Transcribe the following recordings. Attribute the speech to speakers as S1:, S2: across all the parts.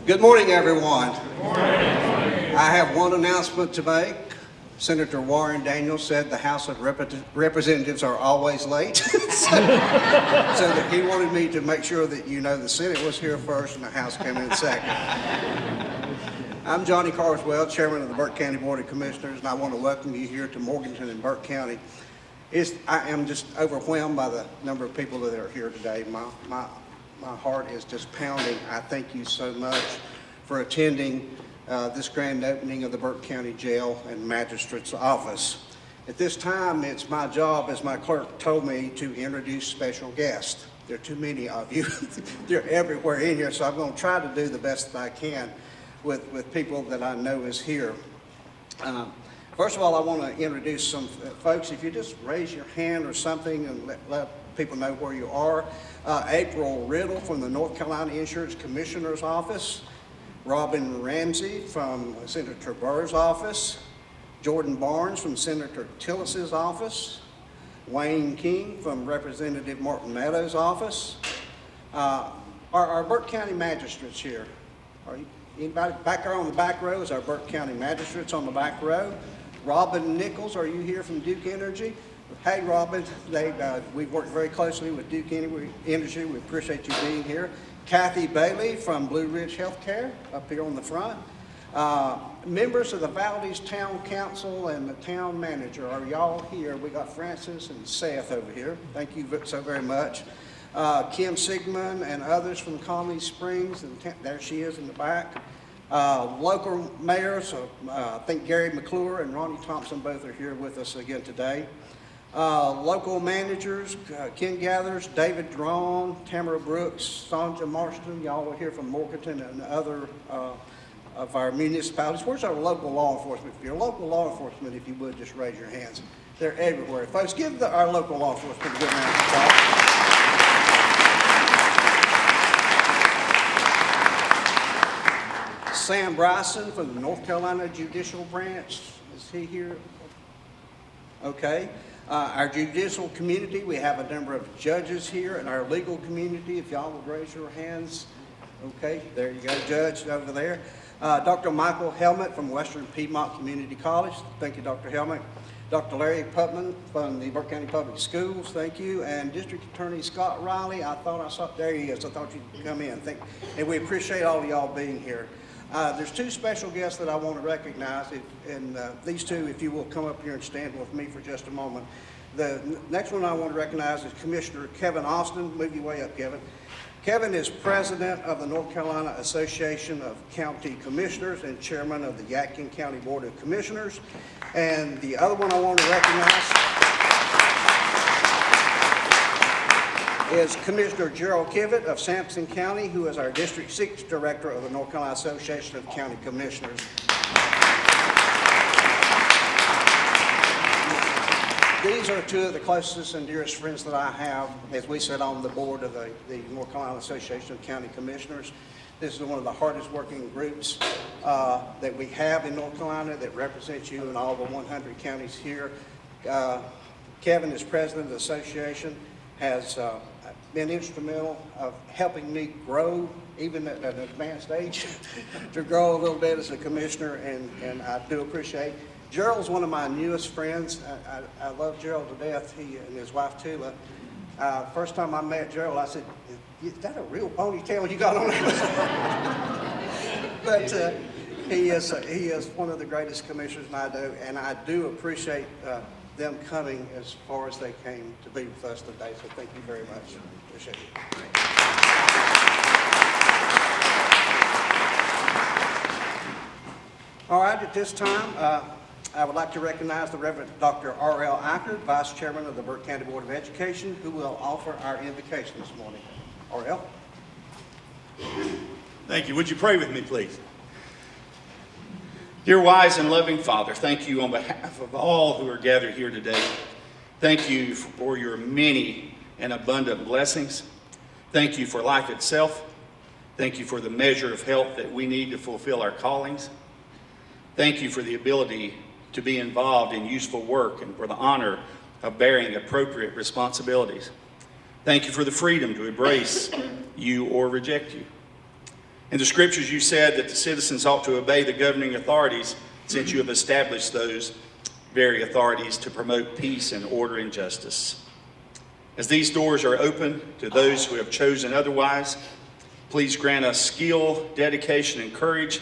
S1: Good morning, everyone. Good morning. I have one announcement to make. Senator Warren Daniel said the House of Representatives are always late. so that he wanted me to make sure that you know the Senate was here first and the House came in second. I'm Johnny Carswell, Chairman of the Burke County Board of Commissioners, and I want to welcome you here to Morganton and Burke County. I am just overwhelmed by the number of people that are here today. My heart is just pounding. I thank you so much for attending this grand opening of the Burke County Jail and Magistrate's office. At this time, it's my job, as my clerk told me, to introduce special guests. There are too many of you. They're everywhere in here, so I'm going to try to do the best that I can with people that I know is here. First of all, I want to introduce some folks. If you just raise your hand or something and let people know where you are. April Riddle from the North Carolina Insurance Commissioner's Office. Robin Ramsey from Senator Burr's office. Jordan Barnes from Senator Tillis's office. Wayne King from Representative Martin Meadows' office. Our Burke County magistrates here. Anybody back there on the back row is our Burke County magistrates on the back row. Robin Nichols, are you here from Duke Energy? Hey, Robin, we've worked very closely with Duke Energy. We appreciate you being here. Kathy Bailey from Blue Ridge Healthcare up here on the front. Members of the Valdez Town Council and the town manager, are y'all here? We got Francis and Seth over here. Thank you so very much. Kim Sigmund and others from Colony Springs, and there she is in the back. Local mayors, I think Gary McClure and Ronnie Thompson both are here with us again today. Local managers, Ken Gathers, David Drawn, Tamara Brooks, Sonja Marston, y'all are here from Morganton and other of our municipalities. Where's our local law enforcement? If you're local law enforcement, if you would, just raise your hands. They're everywhere. Folks, give our local law enforcement a good round of applause. Sam Bryson from the North Carolina Judicial Branch. Is he here? Okay. Our judicial community, we have a number of judges here, and our legal community, if y'all would raise your hands. Okay, there you go, Judge over there. Dr. Michael Helmet from Western Piedmont Community College. Thank you, Dr. Helmet. Dr. Larry Putman from the Burke County Public Schools. Thank you. And District Attorney Scott Riley. I thought I saw, there he is. I thought you'd come in. And we appreciate all of y'all being here. There's two special guests that I want to recognize, and these two, if you will come up here and stand with me for just a moment. The next one I want to recognize is Commissioner Kevin Austin. Move your way up, Kevin. Kevin is president of the North Carolina Association of County Commissioners and chairman of the Yadkin County Board of Commissioners. And the other one I want to recognize is Commissioner Jarrell Kivett of Sampson County, who is our District 6 Director of the North Carolina Association of County Commissioners. These are two of the closest and dearest friends that I have as we sit on the board of the North Carolina Association of County Commissioners. This is one of the hardest working groups that we have in North Carolina that represents you in all the 100 counties here. Kevin is president of the association, has been instrumental of helping me grow, even at an advanced age, to grow a little bit as a commissioner, and I do appreciate. Jarrell's one of my newest friends. I love Jarrell to death, he and his wife Tula. First time I met Jarrell, I said, is that a real ponytail you got on there? But he is one of the greatest commissioners I know, and I do appreciate them coming as far as they came to be with us today. So thank you very much. Appreciate it. All right, at this time, I would like to recognize the Reverend Dr. R.L. Eichert, Vice Chairman of the Burke County Board of Education, who will offer our invocation this morning. R.L.
S2: Thank you. Would you pray with me, please? Dear wise and loving Father, thank you on behalf of all who are gathered here today. Thank you for your many and abundant blessings. Thank you for life itself. Thank you for the measure of health that we need to fulfill our callings. Thank you for the ability to be involved in useful work and for the honor of bearing appropriate responsibilities. Thank you for the freedom to embrace you or reject you. In the scriptures, you said that the citizens ought to obey the governing authorities, since you have established those very authorities to promote peace and order and justice. As these doors are open to those who have chosen otherwise, please grant us skill, dedication, and courage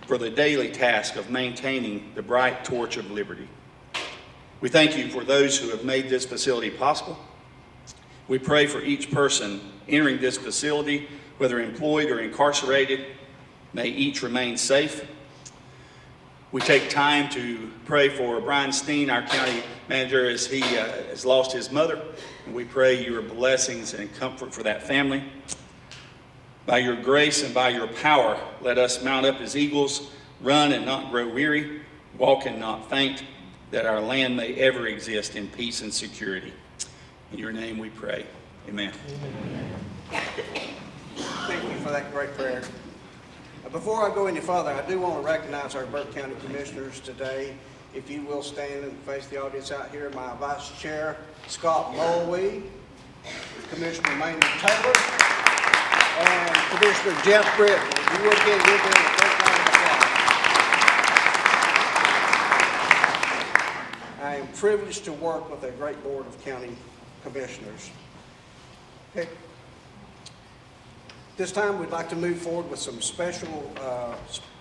S2: for the daily task of maintaining the bright torch of liberty. We thank you for those who have made this facility possible. We pray for each person entering this facility, whether employed or incarcerated. May each remain safe. We take time to pray for Brian Steen, our county manager, as he has lost his mother. And we pray your blessings and comfort for that family. By your grace and by your power, let us mount up as eagles, run and not grow weary, walk and not faint, that our land may ever exist in peace and security. In your name we pray. Amen.
S1: Thank you for that great prayer. Before I go any further, I do want to recognize our Burke County Commissioners today. If you will stand and face the audience out here, my Vice Chair, Scott Mulwee, Commissioner Maynard Taylor, and Commissioner Jeff Britton. If you would give them a great round of applause. I am privileged to work with a great board of county commissioners. Okay. This time we'd like to move forward with some special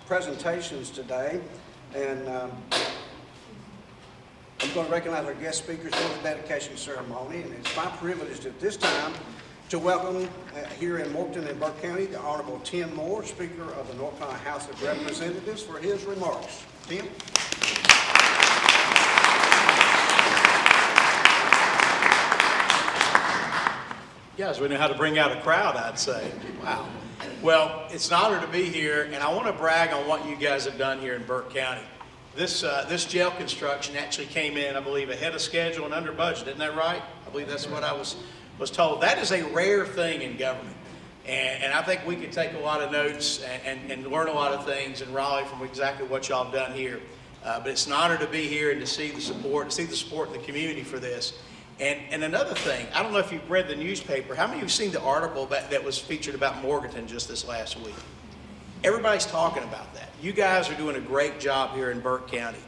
S1: presentations today, and I'm going to recognize our guest speakers for the dedication ceremony, and it's my privilege at this time to welcome here in Morton and Burke County the Honorable Tim Moore, Speaker of the North Carolina House of Representatives, for his remarks. Tim?
S3: You guys, we know how to bring out a crowd, I'd say. Wow. Well, it's an honor to be here, and I want to brag on what you guys have done here in Burke County. This jail construction actually came in, I believe, ahead of schedule and under budget. Isn't that right? I believe that's what I was told. That is a rare thing in government. And I think we could take a lot of notes and learn a lot of things in Raleigh from exactly what y'all have done here. But it's an honor to be here and to see the support in the community for this. And another thing, I don't know if you've read the newspaper. How many of you have seen the article that was featured about Morganton just this last week? Everybody's talking about that. You guys are doing a great job here in Burke County.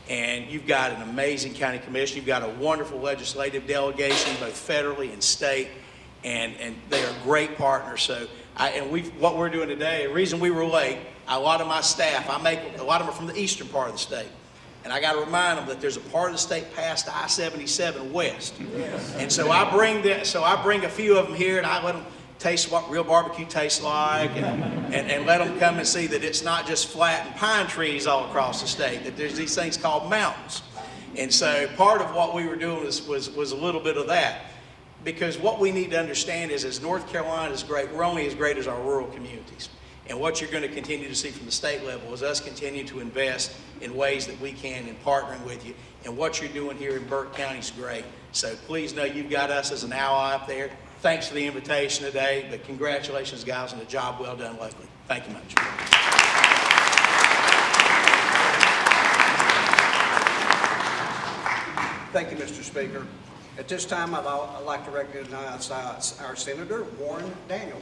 S3: And you've got an amazing county commission. You've got a wonderful legislative delegation, both federally and state. And they are great partners. So, what we're doing today, the reason we were late, a lot of my staff, a lot of them are from the eastern part of the state. And I got to remind them that there's a part of the state past I-77 west. Yes. And so I bring a few of them here, and I let them taste what real barbecue tastes like, and let them come and see that it's not just flat and pine trees all across the state, that there's these things called mountains. And so part of what we were doing was a little bit of that. Because what we need to understand is, as North Carolina is great, we're only as great as our rural communities. And what you're going to continue to see from the state level is us continue to invest in ways that we can in partnering with you. And what you're doing here in Burke County is great. So please know you've got us as an ally up there. Thanks for the invitation today, but congratulations, guys, on the job well done locally. Thank you much.
S1: Thank you, Mr. Speaker. At this time, I'd like to recognize our Senator Warren Daniel.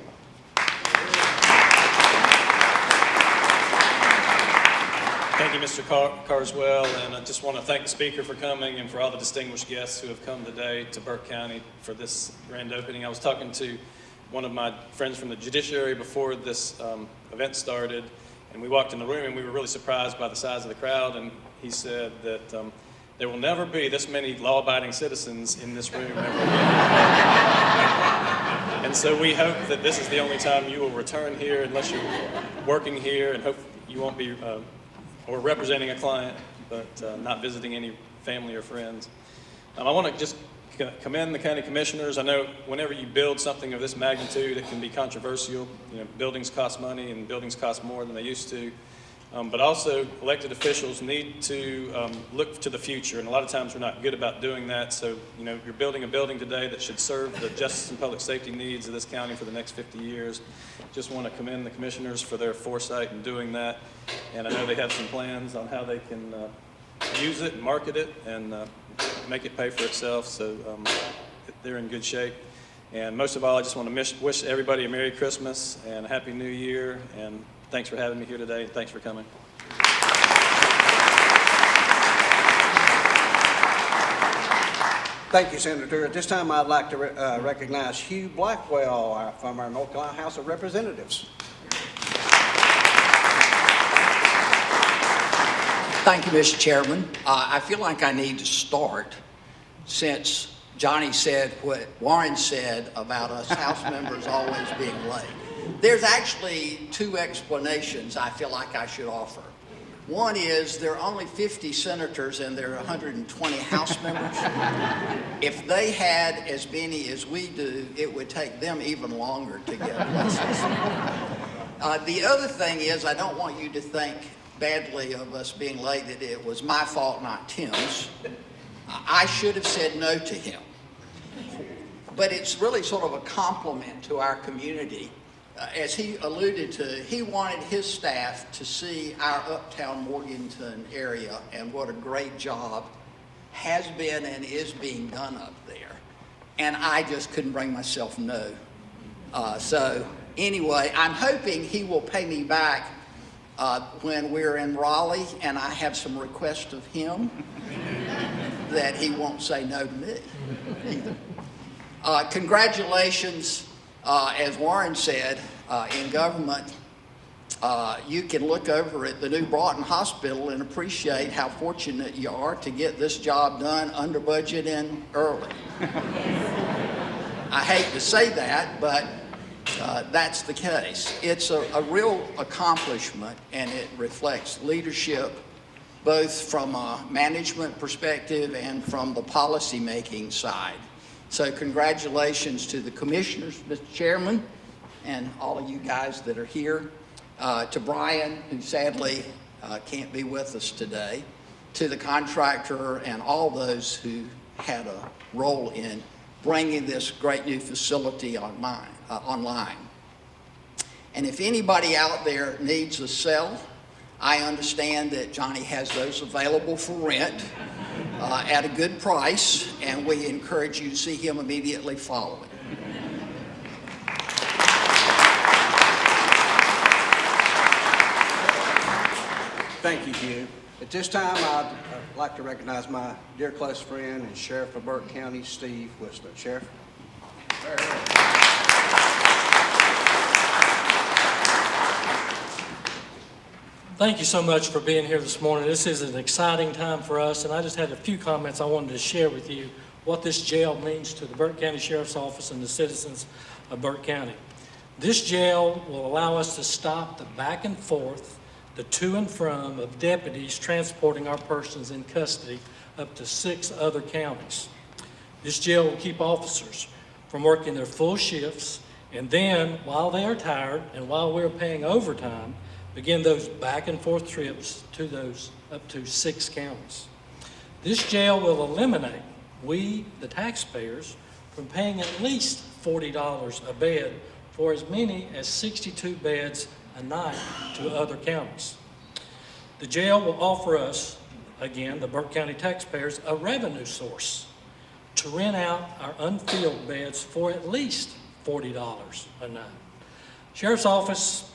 S4: Thank you, Mr. Carswell, and I just want to thank the Speaker for coming and for all the distinguished guests who have come today to Burke County for this grand opening. I was talking to one of my friends from the judiciary before this event started, and we walked in the room and we were really surprised by the size of the crowd, and he said that there will never be this many law-abiding citizens in this room ever again. And so we hope that this is the only time you will return here unless you're working here, and hope you won't be or representing a client, but not visiting any family or friends. I want to just commend the county commissioners. I know whenever you build something of this magnitude, it can be controversial. You know, buildings cost money and buildings cost more than they used to. But also, elected officials need to look to the future, and a lot of times we're not good about doing that. So, you know, you're building a building today that should serve the justice and public safety needs of this county for the next 50 years. Just want to commend the commissioners for their foresight in doing that, and I know they have some plans on how they can use it and market it and make it pay for itself, so they're in good shape. And most of all, I just want to wish everybody a Merry Christmas and a Happy New Year. And thanks for having me here today. Thanks for coming.
S1: Thank you, Senator. At this time, I'd like to recognize Hugh Blackwell from our North Carolina House of Representatives.
S5: Thank you, Mr. Chairman. I feel like I need to start since Johnny said what Warren said about us House members always being late. There's actually two explanations I feel like I should offer. One is there are only 50 senators and there are 120 House members. If they had as many as we do, it would take them even longer to get places. The other thing is I don't want you to think badly of us being late, that it was my fault, not Tim's. I should have said no to him. But it's really sort of a compliment to our community. As he alluded to, he wanted his staff to see our uptown Morganton area and what a great job has been and is being done up there. And I just couldn't bring myself no. So anyway, I'm hoping he will pay me back when we're in Raleigh and I have some requests of him that he won't say no to me either. Congratulations. As Warren said, in government, you can look over at the new Broughton Hospital and appreciate how fortunate you are to get this job done under budget and early. I hate to say that, but that's the case. It's a real accomplishment, and it reflects leadership, both from a management perspective and from the policy-making side. So congratulations to the commissioners, Mr. Chairman, and all of you guys that are here. To Brian, who sadly can't be with us today. To the contractor and all those who had a role in bringing this great new facility online. And if anybody out there needs a cell, I understand that Johnny has those available for rent at a good price, and we encourage you to see him immediately following.
S1: Thank you, Hugh. At this time, I'd like to recognize my dear close friend and Sheriff of Burke County, Steve Whistler. Sheriff.
S6: Thank you so much for being here this morning. This is an exciting time for us, and I just had a few comments I wanted to share with you what this jail means to the Burke County Sheriff's Office and the citizens of Burke County. This jail will allow us to stop the back and forth, the to and from of deputies transporting our persons in custody up to 6 other counties. This jail will keep officers from working their full shifts, and then while they are tired and while we're paying overtime, begin those back and forth trips to those up to 6 counties. This jail will eliminate we, the taxpayers, from paying at least $40 a bed for as many as 62 beds a night to other counties. The jail will offer us, again, the Burke County taxpayers, a revenue source to rent out our unfilled beds for at least $40 a night. Sheriff's Office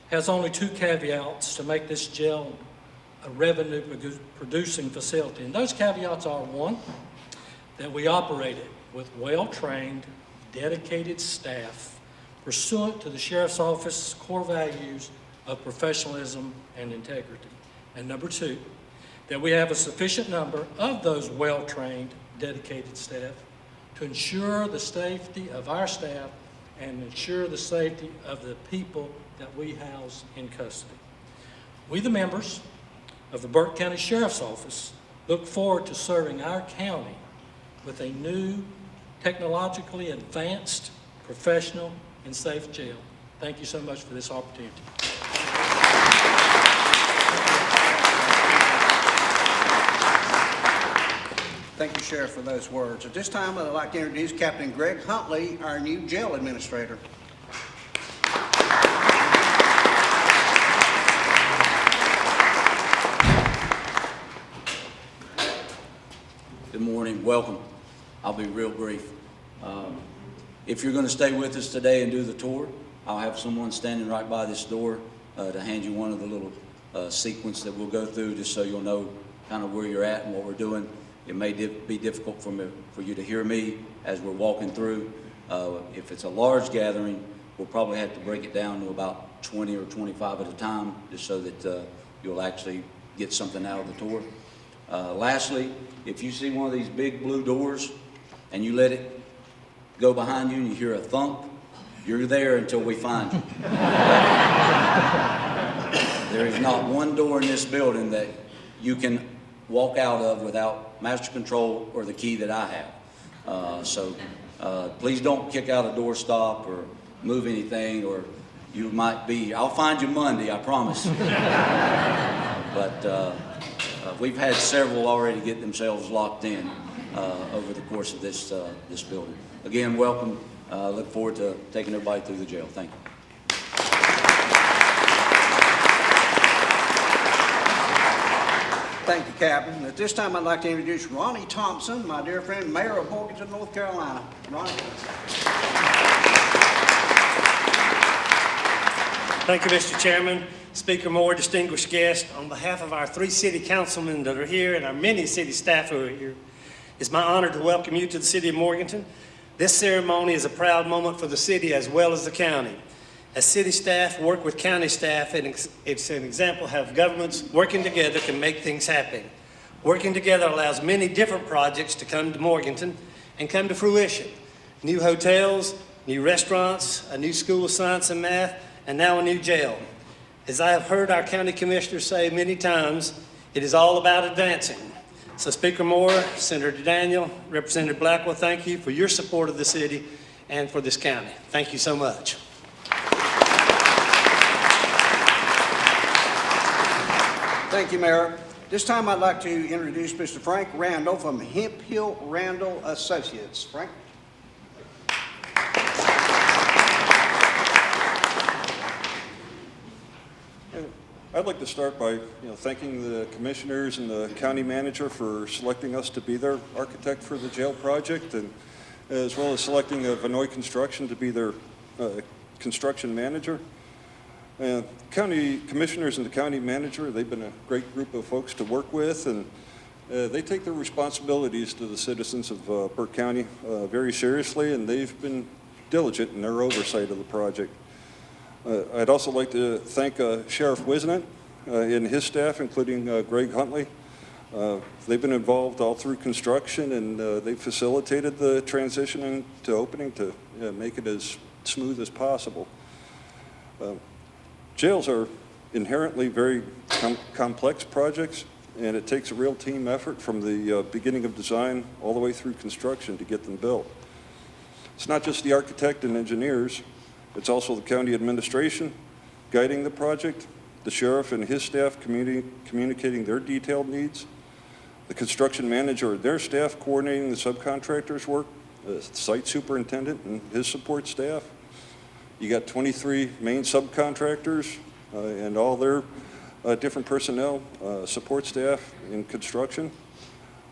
S6: has only 2 caveats to make this jail a revenue-producing facility. And those caveats are, 1, that we operate it with well-trained, dedicated staff pursuant to the Sheriff's Office's core values of professionalism and integrity. And number 2, that we have a sufficient number of those well-trained, dedicated staff to ensure the safety of our staff and ensure the safety of the people that we house in custody. We, the members of the Burke County Sheriff's Office, look forward to serving our county with a new, technologically advanced, professional, and safe jail. Thank you so much for this opportunity.
S1: Thank you, Sheriff, for those words. At this time, I'd like to introduce Captain Greg Huntley, our new jail administrator.
S7: Good morning, welcome. I'll be real brief. If you're going to stay with us today and do the tour, I'll have someone standing right by this door to hand you one of the little sequence that we'll go through, just so you'll know kind of where you're at and what we're doing. It may be difficult for you to hear me as we're walking through. If it's a large gathering, we'll probably have to break it down to about 20 or 25 at a time, just so that you'll actually get something out of the tour. Lastly, if you see one of these big blue doors and you let it go behind you and you hear a thump, you're there until we find you. There is not one door in this building that you can walk out of without master control or the key that I have. So please don't kick out a doorstop or move anything, or you might be, I'll find you Monday, I promise. But we've had several already get themselves locked in over the course of this building. Again, welcome. Look forward to taking everybody through the jail. Thank you.
S1: Thank you, Captain. At this time, I'd like to introduce Ronnie Thompson, my dear friend, Mayor of Morganton, North Carolina. Ronnie.
S8: Thank you, Mr. Chairman, Speaker Moore, distinguished guests. On behalf of our 3 city councilmen that are here and our many city staff who are here, it's my honor to welcome you to the city of Morganton. This ceremony is a proud moment for the city as well as the county. As city staff work with county staff, it's an example of how governments working together can make things happen. Working together allows many different projects to come to Morganton and come to fruition. New hotels, new restaurants, a new school of science and math, and now a new jail. As I have heard our county commissioners say many times, it is all about advancing. So Speaker Moore, Senator Daniel, Representative Blackwell, thank you for your support of the city and for this county. Thank you so much.
S1: Thank you, Mayor. This time, I'd like to introduce Mr. Frank Randall from Hemp Hill Randall Associates. Frank?
S9: I'd like to start by thanking the commissioners and the county manager for selecting us to be their architect for the jail project, and as well as selecting Binoy Construction to be their construction manager. County commissioners and the county manager, they've been a great group of folks to work with, and they take their responsibilities to the citizens of Burke County very seriously, and they've been diligent in their oversight of the project. I'd also like to thank Sheriff Wisnant and his staff, including Greg Huntley. They've been involved all through construction, and they've facilitated the transition into opening to make it as smooth as possible. Jails are inherently very complex projects, and it takes a real team effort from the beginning of design all the way through construction to get them built. It's not just the architect and engineers. It's also the county administration guiding the project, the sheriff and his staff communicating their detailed needs, the construction manager or their staff coordinating the subcontractors' work, the site superintendent and his support staff. You got 23 main subcontractors and all their different personnel, support staff in construction,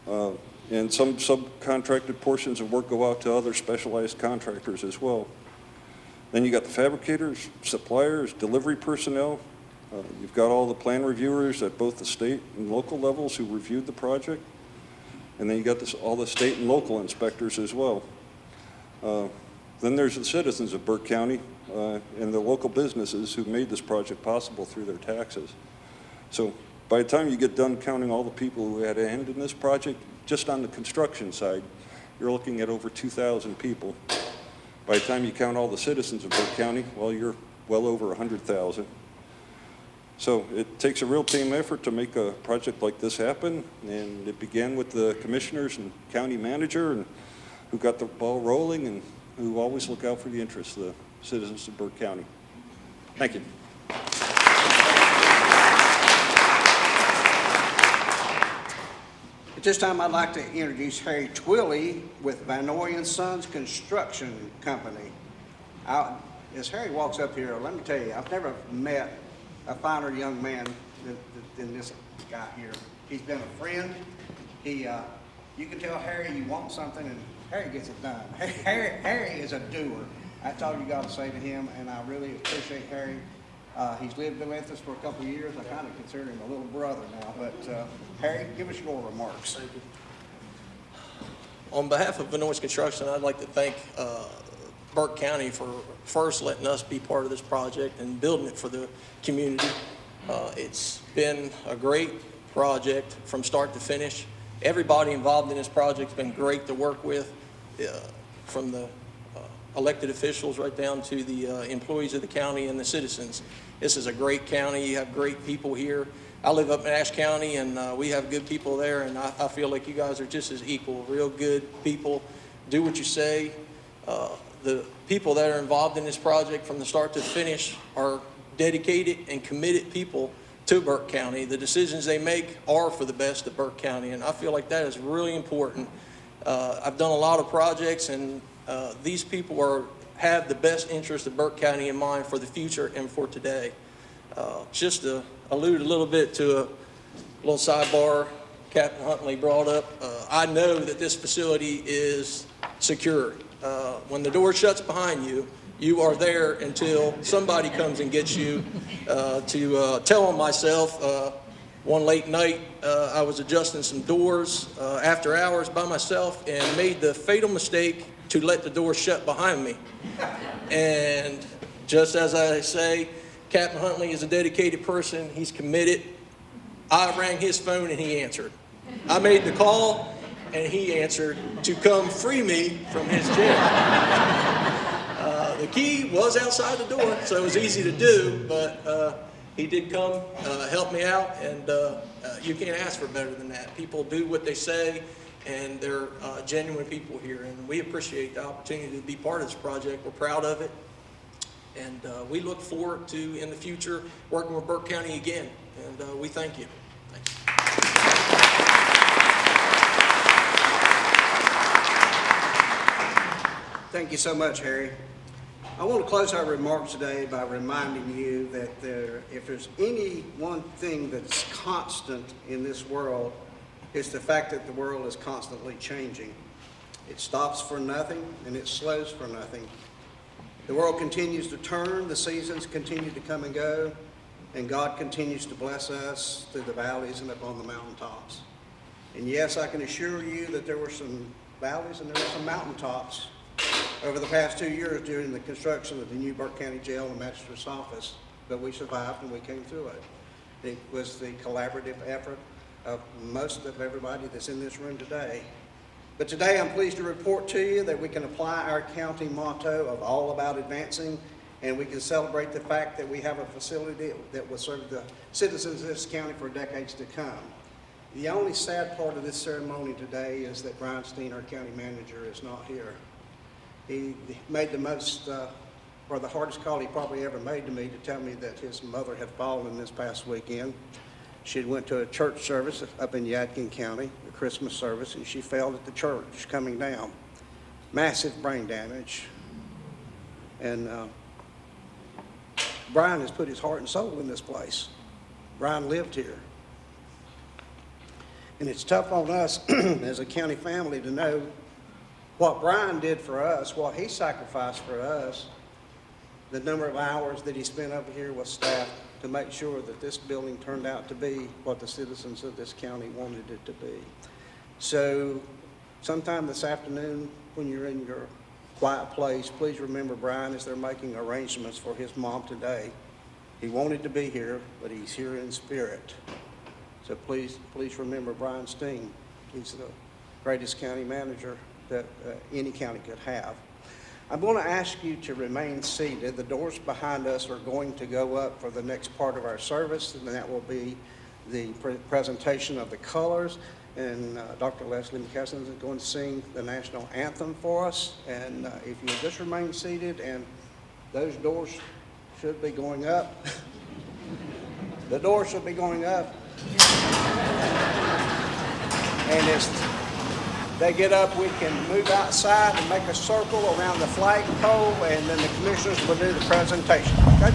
S9: and some subcontracted portions of work go out to other specialized contractors as well. Then you got the fabricators, suppliers, delivery personnel. You've got all the plan reviewers at both the state and local levels who reviewed the project. And then you got all the state and local inspectors as well. Then there's the citizens of Burke County and the local businesses who made this project possible through their taxes. So by the time you get done counting all the people who had a hand in this project, just on the construction side, you're looking at over 2,000 people. By the time you count all the citizens of Burke County, well, you're well over 100,000. So it takes a real team effort to make a project like this happen, and it began with the commissioners and county manager, and who got the ball rolling and who always look out for the interests of the citizens of Burke County. Thank you.
S1: At this time, I'd like to introduce Harry Twilley with Binoy & Sons Construction Company. As Harry walks up here, let me tell you, I've never met a finer young man than this guy here. He's been a friend. You can tell Harry you want something, and Harry gets it done. Harry is a doer. That's all you got to say to him, and I really appreciate Harry. He's lived with us for a couple of years. I kind of consider him a little brother now. But Harry, give us your remarks.
S10: Thank you. On behalf of Binoy's Construction, I'd like to thank Burke County for first letting us be part of this project and building it for the community. It's been a great project from start to finish. Everybody involved in this project has been great to work with, from the elected officials right down to the employees of the county and the citizens. This is a great county. You have great people here. I live up in Ashe County, and we have good people there, and I feel like you guys are just as equal, real good people. Do what you say. The people that are involved in this project from the start to the finish are dedicated and committed people to Burke County. The decisions they make are for the best of Burke County, and I feel like that is really important. I've done a lot of projects, and these people have the best interest of Burke County in mind for the future and for today. Just to allude a little bit to a little sidebar Captain Huntley brought up, I know that this facility is secure. When the door shuts behind you, you are there until somebody comes and gets you. To tell on myself, one late night I was adjusting some doors after hours by myself and made the fatal mistake to let the door shut behind me. And just as I say, Captain Huntley is a dedicated person. He's committed. I rang his phone and he answered. I made the call and he answered to come free me from his jail. The key was outside the door, so it was easy to do, but he did come help me out, and you can't ask for better than that. People do what they say, and they're genuine people here, and we appreciate the opportunity to be part of this project. We're proud of it, and we look forward to, in the future, working with Burke County again, and we thank you. Thanks.
S1: Thank you so much, Harry. I want to close our remarks today by reminding you that if there's any one thing that's constant in this world, it's the fact that the world is constantly changing. It stops for nothing and it slows for nothing. The world continues to turn, the seasons continue to come and go, and God continues to bless us through the valleys and up on the mountaintops. And yes, I can assure you that there were some valleys and there were some mountaintops over the past 2 years during the construction of the new Burke County Jail and Magistrate's office, but we survived and we came through it. It was the collaborative effort of most of everybody that's in this room today. But today I'm pleased to report to you that we can apply our county motto of all about advancing, and we can celebrate the fact that we have a facility that will serve the citizens of this county for decades to come. The only sad part of this ceremony today is that Brian Steen, our county manager, is not here. He made the most, or the hardest call he probably ever made to me, to tell me that his mother had fallen this past weekend. She had went to a church service up in Yadkin County, a Christmas service, and she fell at the church coming down. Massive brain damage. And Brian has put his heart and soul in this place. Brian lived here. And it's tough on us as a county family to know what Brian did for us, what he sacrificed for us, the number of hours that he spent over here with staff to make sure that this building turned out to be what the citizens of this county wanted it to be. So sometime this afternoon, when you're in your quiet place, please remember Brian as they're making arrangements for his mom today. He wanted to be here, but he's here in spirit. So please remember Brian Steen. He's the greatest county manager that any county could have. I'm going to ask you to remain seated. The doors behind us are going to go up for the next part of our service, and that will be the presentation of the colors. And Dr. Leslie McKesson is going to sing the national anthem for us. And if you just remain seated, and those doors should be going up. The doors should be going up. And as they get up, we can move outside and make a circle around the flagpole, and then the commissioners will do the presentation. Okay?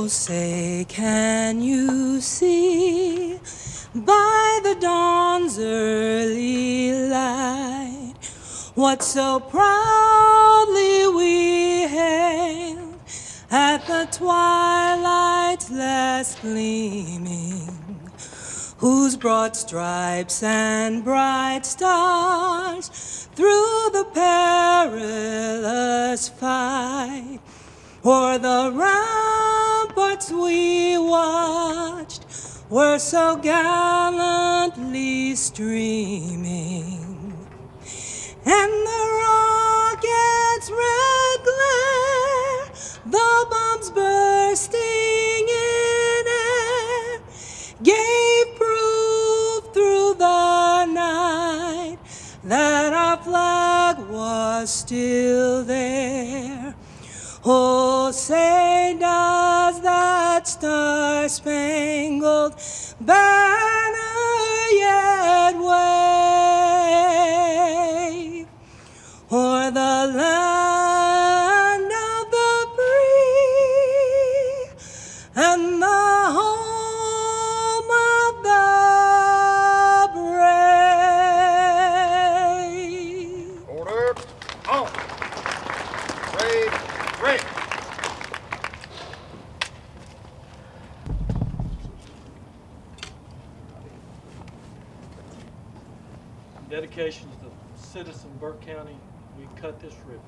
S11: say, can you see by the dawn's early light what so proudly we hailed at the twilight's last gleaming, whose broad stripes and bright stars through the perilous fight o'er the ramparts we watched were so gallantly streaming, and the rocket's red glare, the bombs bursting in air, gave proof through the night that our flag was still there. Oh, say does that star-spangled banner yet wave o'er the land of the free and the home of the brave?
S12: Order. On. Brave. Great.
S6: Dedication to the citizen of Burke County, we cut this ribbon.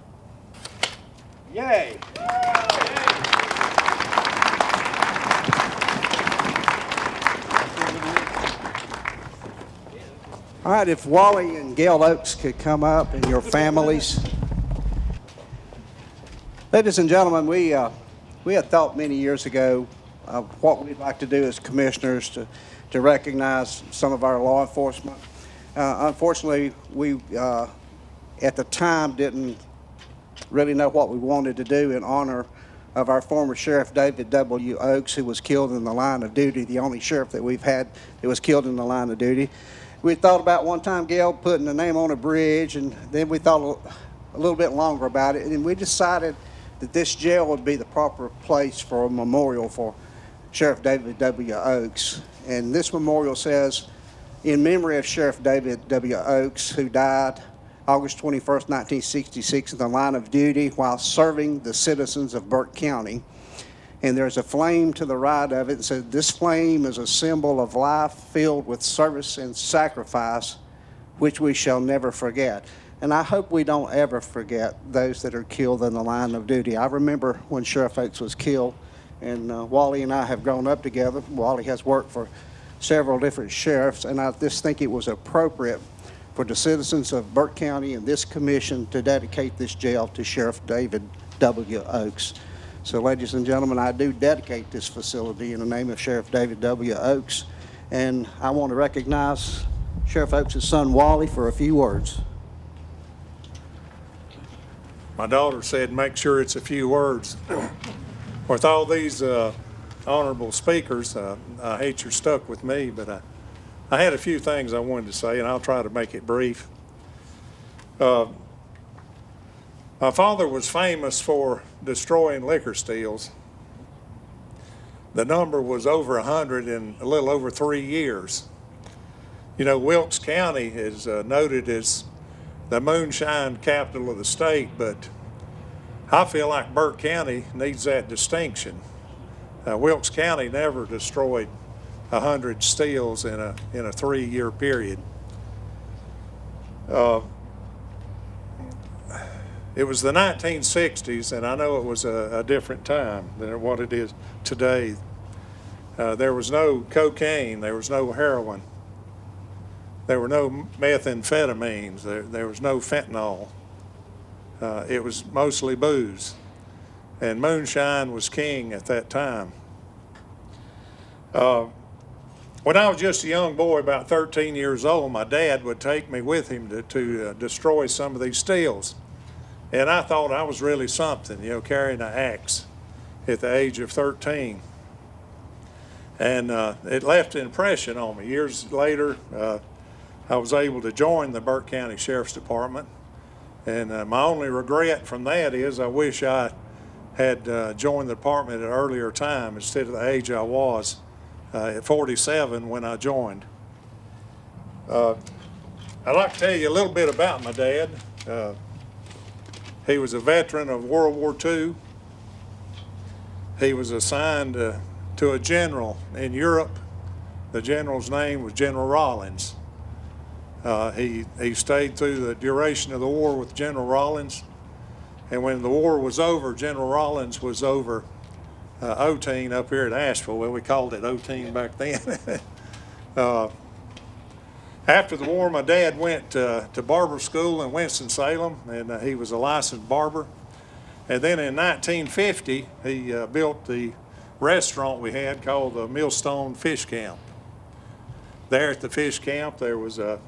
S12: Yay.
S1: All right, if Wally and Gail Oakes could come up and your families. Ladies and gentlemen, we had thought many years ago of what we'd like to do as commissioners to recognize some of our law enforcement. Unfortunately, we at the time didn't really know what we wanted to do in honor of our former Sheriff David W. Oakes, who was killed in the line of duty, the only sheriff that we've had that was killed in the line of duty. We thought about one time, Gail, putting the name on a bridge, and then we thought a little bit longer about it, and we decided that this jail would be the proper place for a memorial for Sheriff David W. Oakes. And this memorial says, in memory of Sheriff David W. Oakes, who died August 21st, 1966 in the line of duty while serving the citizens of Burke County. And there's a flame to the right of it. It says, this flame is a symbol of life filled with service and sacrifice, which we shall never forget. And I hope we don't ever forget those that are killed in the line of duty. I remember when Sheriff Oakes was killed, and Wally and I have grown up together. Wally has worked for several different sheriffs, and I just think it was appropriate for the citizens of Burke County and this commission to dedicate this jail to Sheriff David W. Oakes. So, ladies and gentlemen, I do dedicate this facility in the name of Sheriff David W. Oakes, and I want to recognize Sheriff Oakes' son, Wally, for a few words.
S13: My daughter said, make sure it's a few words. With all these honorable speakers, I hate you're stuck with me, but I had a few things I wanted to say, and I'll try to make it brief. My father was famous for destroying liquor steals. The number was over 100 in a little over 3 years. You know, Wilkes County is noted as the moonshine capital of the state, but I feel like Burke County needs that distinction. Wilkes County never destroyed 100 steals in a 3-year period. It was the 1960s, and I know it was a different time than what it is today. There was no cocaine, there was no heroin, there were no methamphetamines, there was no fentanyl. It was mostly booze, and moonshine was king at that time. When I was just a young boy, about 13 years old, my dad would take me with him to destroy some of these steals. And I thought I was really something, you know, carrying an axe at the age of 13. And it left an impression on me. Years later, I was able to join the Burke County Sheriff's Department. And my only regret from that is I wish I had joined the department at an earlier time instead of the age I was at 47 when I joined. I'd like to tell you a little bit about my dad. He was a veteran of World War II. He was assigned to a general in Europe. The general's name was General Rawlins. He stayed through the duration of the war with General Rawlins. And when the war was over, General Rawlins was over O-Team up here at Asheville. Well, we called it O-Team back then. After the war, my dad went to barber school in Winston-Salem, and he was a licensed barber. And then in 1950, he built the restaurant we had called the Millstone Fish Camp. There at the fish camp, there was a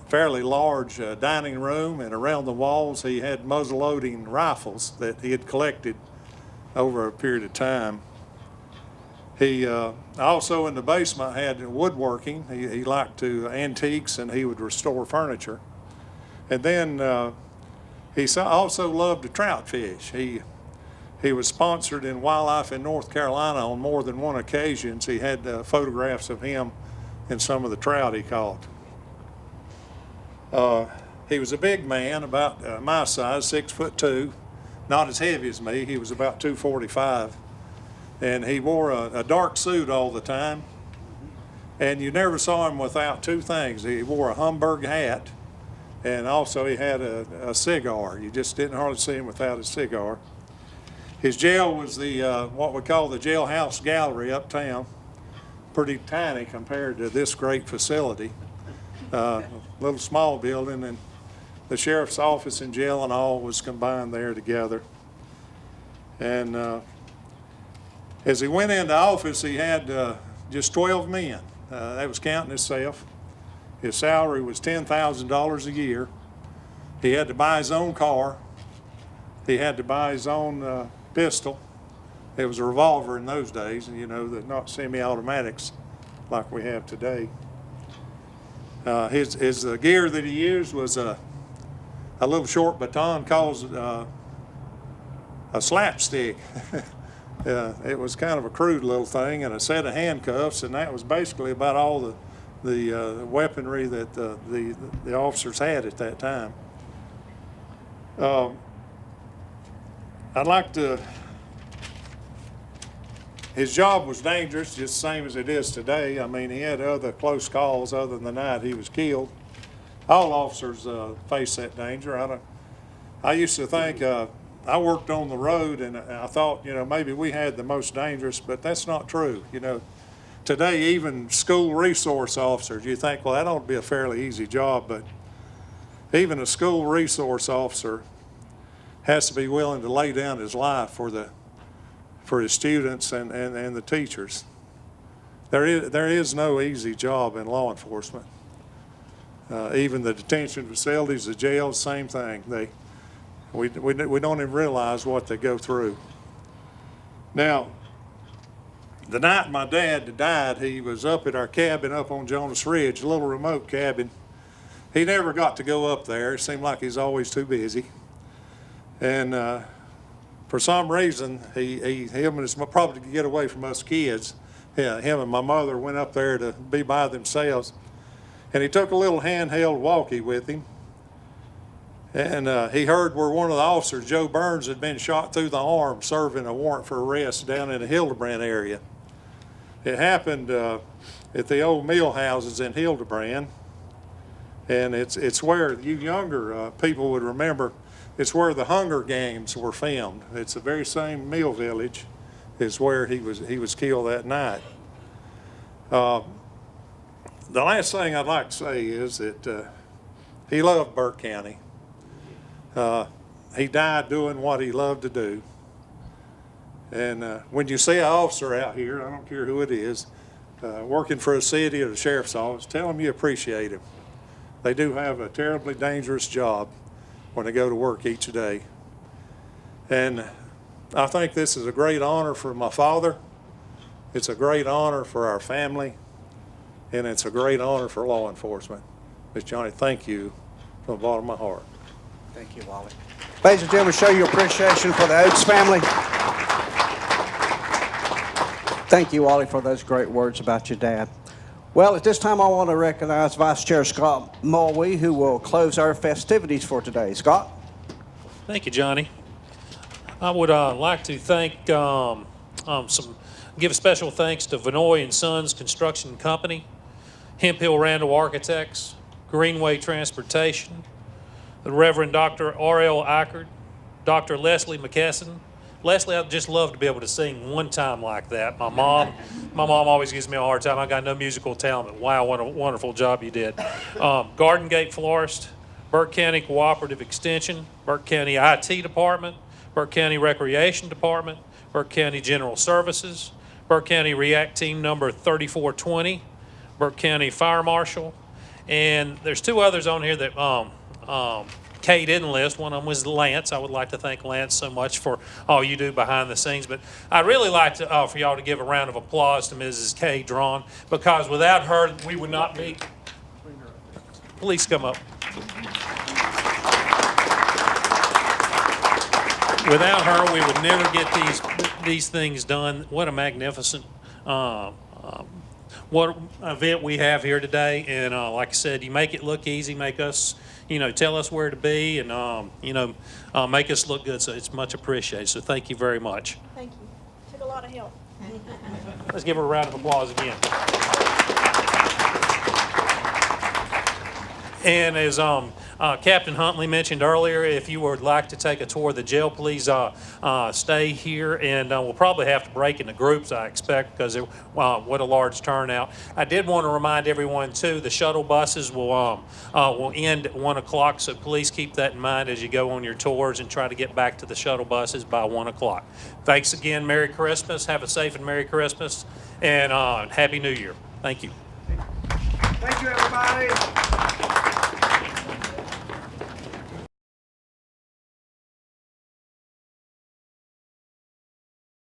S13: fairly large dining room, and around the walls he had muzzle-loading rifles that he had collected over a period of time. He also in the basement had woodworking. He liked to antiques, and he would restore furniture. And then he also loved to trout fish. He was sponsored in wildlife in North Carolina on more than one occasion. He had photographs of him and some of the trout he caught. He was a big man, about my size, 6'2", not as heavy as me. He was about 245. And he wore a dark suit all the time. And you never saw him without two things. He wore a Homburg hat, and also he had a cigar. You just didn't hardly see him without a cigar. His jail was the what we call the jailhouse gallery uptown. Pretty tiny compared to this great facility. Little small building, and the sheriff's office and jail and all was combined there together. And as he went into office, he had just 12 men. That was counting himself. His salary was $10,000 a year. He had to buy his own car. He had to buy his own pistol. It was a revolver in those days, and you know, not semi-automatics like we have today. His gear that he used was a little short baton called a slapstick. It was kind of a crude little thing, and a set of handcuffs, and that was basically about all the weaponry that the officers had at that time. I'd like to. His job was dangerous, just the same as it is today. I mean, he had other close calls. Other than the night he was killed, all officers face that danger. I used to think. I worked on the road, and I thought, you know, maybe we had the most dangerous, but that's not true. You know, today even school resource officers, you think, well, that ought to be a fairly easy job, but even a school resource officer has to be willing to lay down his life for his students and the teachers. There is no easy job in law enforcement. Even the detention facilities, the jails, same thing. We don't even realize what they go through. Now, the night my dad died, he was up at our cabin up on Jonas Ridge, a little remote cabin. He never got to go up there. It seemed like he's always too busy. And for some reason, him and his, probably to get away from us kids, him and my mother went up there to be by themselves. And he took a little handheld walkie with him. And he heard where one of the officers, Joe Burns, had been shot through the arm serving a warrant for arrest down in the Hildebrand area. It happened at the old mill houses in Hildebrand. And it's where you younger people would remember, it's where the Hunger Games were filmed. It's the very same mill village is where he was killed that night. The last thing I'd like to say is that he loved Burke County. He died doing what he loved to do. And when you see an officer out here, I don't care who it is, working for a city or the sheriff's office, tell them you appreciate him. They do have a terribly dangerous job when they go to work each day. And I think this is a great honor for my father. It's a great honor for our family. And it's a great honor for law enforcement. Miss Johnny, thank you from the bottom of my heart.
S1: Thank you, Wally. Ladies and gentlemen, show your appreciation for the Oates family. Thank you, Wally, for those great words about your dad. Well, at this time, I want to recognize Vice Chair Scott Mulwee, who will close our festivities for today. Scott?
S14: Thank you, Johnny. I would like to thank give a special thanks to Binoy and Sons Construction Company, Hemp Hill Randall Architects, Greenway Transportation, the Reverend Dr. R.L. Eichard, Dr. Leslie McKesson. Leslie, I'd just love to be able to sing one time like that. My mom always gives me a hard time. I got no musical talent. But wow, what a wonderful job you did. Garden Gate Florist, Burke County Cooperative Extension, Burke County IT Department, Burke County Recreation Department, Burke County General Services, Burke County React Team number 3420, Burke County Fire Marshal, and there's two others on here that Kay didn't list. One of them was Lance. I would like to thank Lance so much for all you do behind the scenes. But I'd really like to for y'all to give a round of applause to Mrs. Kay Drawn, because without her, we would not be. Please come up. Without her, we would never get these things done. What a magnificent what event we have here today. And like I said, you make it look easy, make us, tell us where to be, and make us look good. So it's much appreciated. So thank you very much.
S15: Thank you. Took a lot of help.
S14: Let's give her a round of applause again. And as Captain Huntley mentioned earlier, if you would like to take a tour of the jail, please stay here, and we'll probably have to break into groups, I expect, because what a large turnout. I did want to remind everyone too, the shuttle buses will end at 1 o'clock, so please keep that in mind as you go on your tours and try to get back to the shuttle buses by 1 o'clock. Thanks again. Merry Christmas. Have a safe and Merry Christmas, and Happy New Year. Thank you.
S1: Thank you, everybody.